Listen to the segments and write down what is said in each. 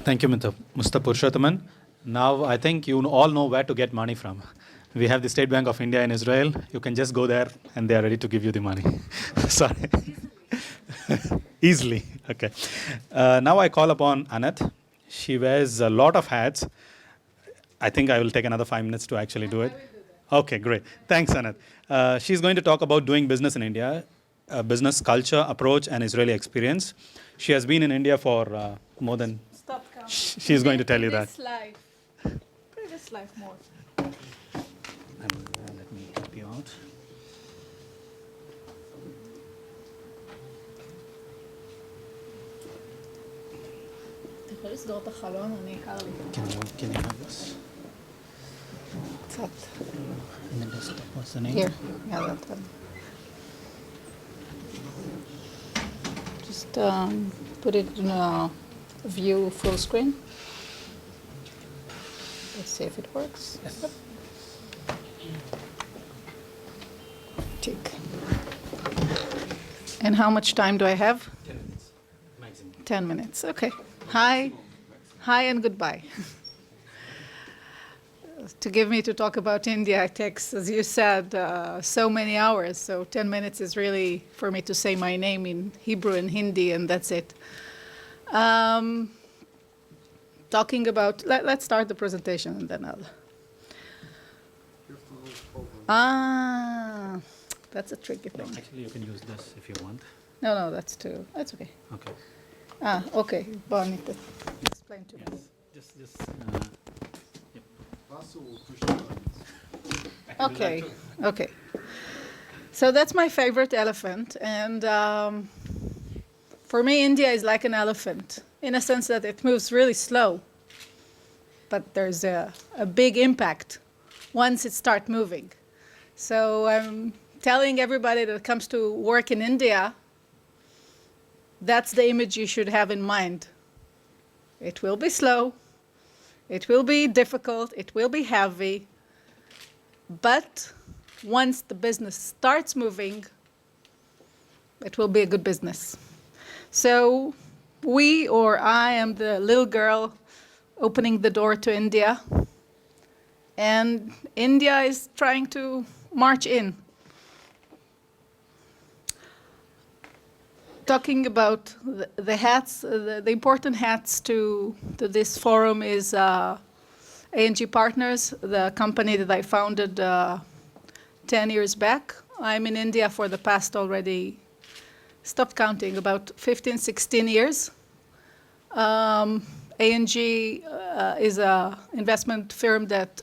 Thank you, Mr. Purushothaman. Now, I think you all know where to get money from. We have the State Bank of India in Israel. You can just go there and they are ready to give you the money. Sorry. Easily. Okay. Now I call upon Anat. She wears a lot of hats. I think I will take another 5 minutes to actually do it. Okay, great. Thanks, Anat. She's going to talk about doing business in India, business culture, approach, and Israeli experience. She has been in India for more than... Stop counting. She's going to tell you that. Previous life more. Let me help you out. Can you have this? And then just, what's the name? Here. Yeah, that one. Just put it in a view full screen. Let's see if it works. Yes. Tick. And how much time do I have? 10 minutes. Maximum. 10 minutes. Okay. Hi and goodbye. To give me to talk about India, it takes, as you said, so many hours. So 10 minutes is really for me to say my name in Hebrew and Hindi, and that's it. Talking about, let's start the presentation and then I'll... that's a tricky thing. No, actually, you can use this if you want. No, that's okay. Okay. Okay. Well, I need to explain to me. Just yep. Okay. So that's my favorite elephant, and for me, India is like an elephant in a sense that it moves really slow, but there's a big impact once it starts moving. So I'm telling everybody that comes to work in India, that's the image you should have in mind. It will be slow, it will be difficult, it will be heavy, but once the business starts moving, it will be a good business. So I am the little girl opening the door to India, and India is trying to march in. Talking about the hats, the important hats to this forum is A&G Partners, the company that I founded 10 years back. I'm in India for the past already, stopped counting, about 15, 16 years. A&G is an investment firm that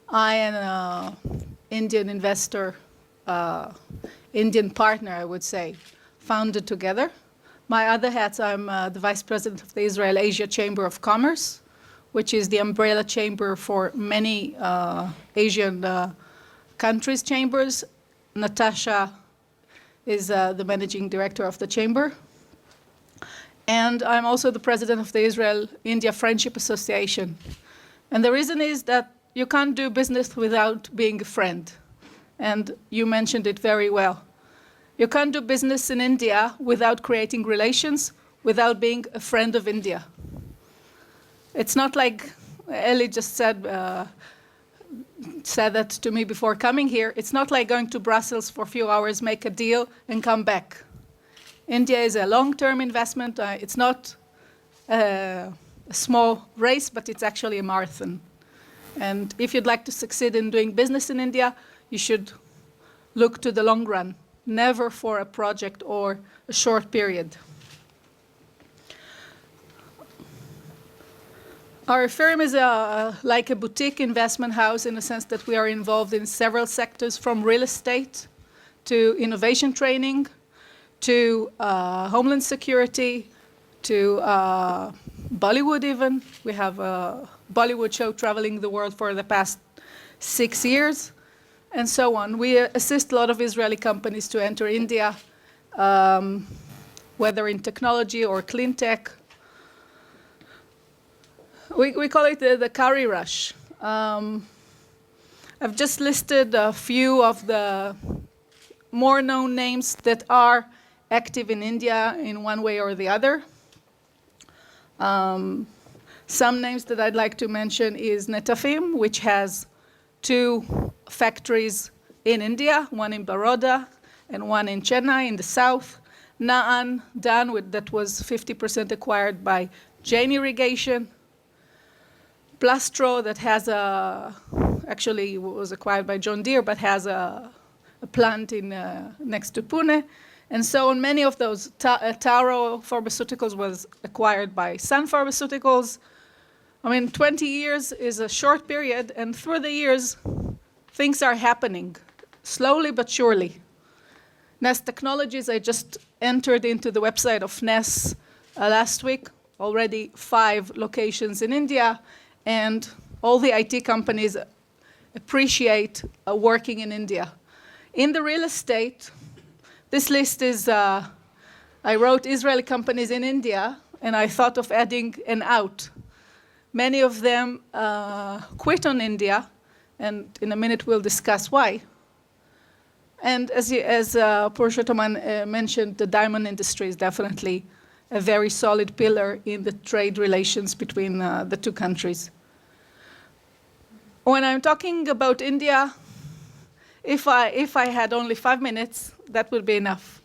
I and an Indian investor, Indian partner, I would say, founded together. My other hats, I'm the vice president of the Israel-Asia Chamber of Commerce, which is the umbrella chamber for many Asian countries' chambers. Natasha is the managing director of the chamber. And I'm also the president of the Israel-India Friendship Association. And the reason is that you can't do business without being a friend. And you mentioned it very well. You can't do business in India without creating relations, without being a friend of India. It's not like Eli just said that to me before coming here. It's not like going to Brussels for a few hours, make a deal, and come back. India is a long-term investment. It's not a small race, but it's actually a marathon. And if you'd like to succeed in doing business in India, you should look to the long run, never for a project or a short period. Our firm is like a boutique investment house in the sense that we are involved in several sectors, from real estate to innovation training, to homeland security, to Bollywood even. We have a Bollywood show traveling the world for the past 6 years, and so on. We assist a lot of Israeli companies to enter India, whether in technology or clean tech. We call it the curry rush. I've just listed a few of the more known names that are active in India in one way or the other. Some names that I'd like to mention is Netafim, which has 2 factories in India, one in Baroda and one in Chennai in the south. Na'an, Dan, that was 50% acquired by Jain Irrigation. Plastro, that has actually was acquired by John Deere, but has a plant in next to Pune. And so on, many of those. Taro Pharmaceuticals was acquired by Sun Pharmaceuticals. I mean, 20 years is a short period, and through the years, things are happening, slowly but surely. Nest Technologies, I just entered into the website of NES last week, already 5 locations in India, and all the IT companies appreciate working in India. In the real estate, this list is, I wrote Israeli companies in India, and I thought of adding an out. Many of them quit on India, and in a minute we'll discuss why. And as Purushottam mentioned, the diamond industry is definitely a very solid pillar in the trade relations between the 2 countries. When I'm talking about India, if I had only 5 minutes, that would be enough.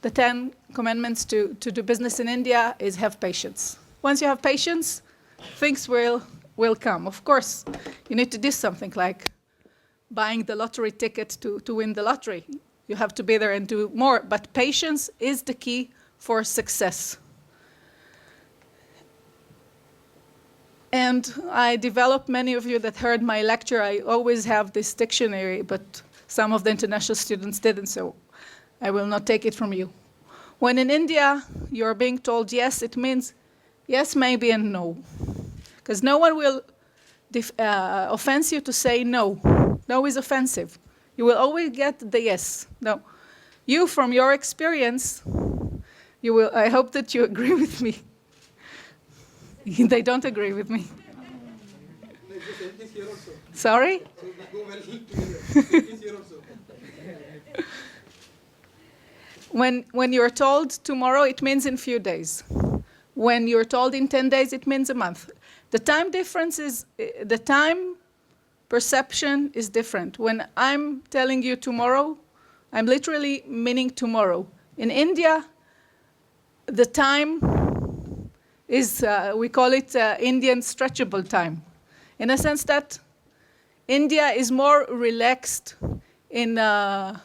The 10 commandments to do business in India is have patience. Once you have patience, things will come. Of course, you need to do something like buying the lottery ticket to win the lottery. You have to be there and do more, but patience is the key for success. And I developed, many of you that heard my lecture, I always have this dictionary, but some of the international students didn't, so I will not take it from you. When in India, you're being told yes, it means yes, maybe, and no. Because no one will offense you to say no. No is offensive. You will always get the yes. No. You, from your experience, you will. I hope that you agree with me. They don't agree with me. Sorry? When you're told tomorrow, it means in few days. When you're told in 10 days, it means a month. The time difference is, the time perception is different. When I'm telling you tomorrow, I'm literally meaning tomorrow. In India, the time is, we call it Indian stretchable time. In a sense that India is more relaxed in the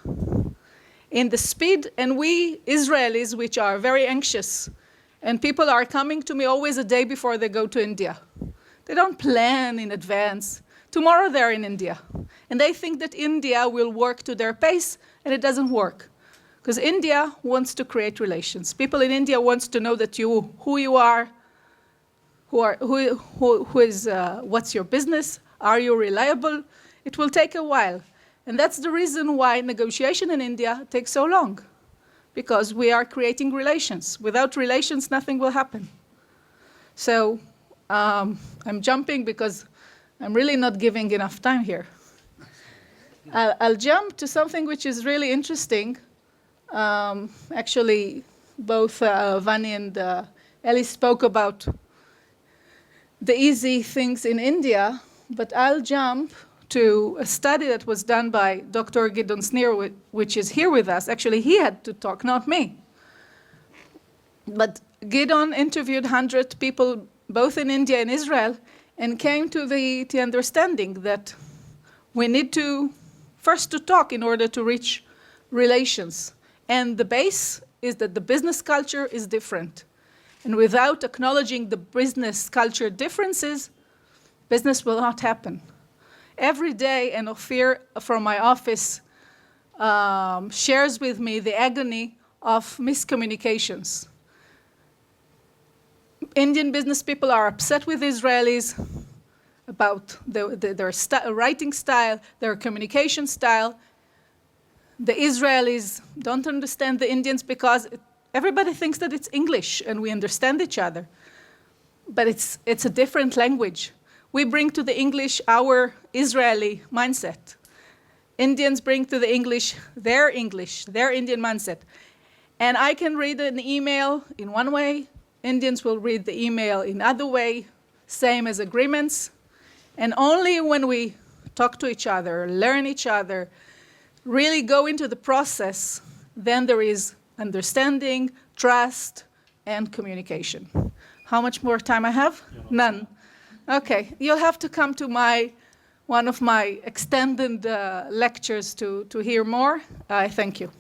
speed, and we Israelis, which are very anxious, and people are coming to me always a day before they go to India. They don't plan in advance. Tomorrow they're in India. And they think that India will work to their pace, and it doesn't work. Because India wants to create relations. People in India want to know that who you are, what's your business, are you reliable? It will take a while. And that's the reason why negotiation in India takes so long. Because we are creating relations. Without relations, nothing will happen. So I'm jumping because I'm really not giving enough time here. I'll jump to something which is really interesting. Actually, both Vani and Eli spoke about the easy things in India, but I'll jump to a study that was done by Dr. Gideon Sneer, which is here with us. Actually, he had to talk, not me. But Gideon interviewed 100 people, both in India and Israel, and came to the understanding that we need to first to talk in order to reach relations. And the base is that the business culture is different. And without acknowledging the business culture differences, business will not happen. Every day, and Ophir from my office shares with me the agony of miscommunications. Indian business people are upset with Israelis about their writing style, their communication style. The Israelis don't understand the Indians because everybody thinks that it's English and we understand each other. But it's a different language. We bring to the English our Israeli mindset. Indians bring to the English, their Indian mindset. And I can read an email in one way, Indians will read the email in other way, same as agreements. And only when we talk to each other, learn each other, really go into the process, then there is understanding, trust, and communication. How much more time I have? None. Okay, you'll have to come to one of my extended lectures to hear more. Thank you.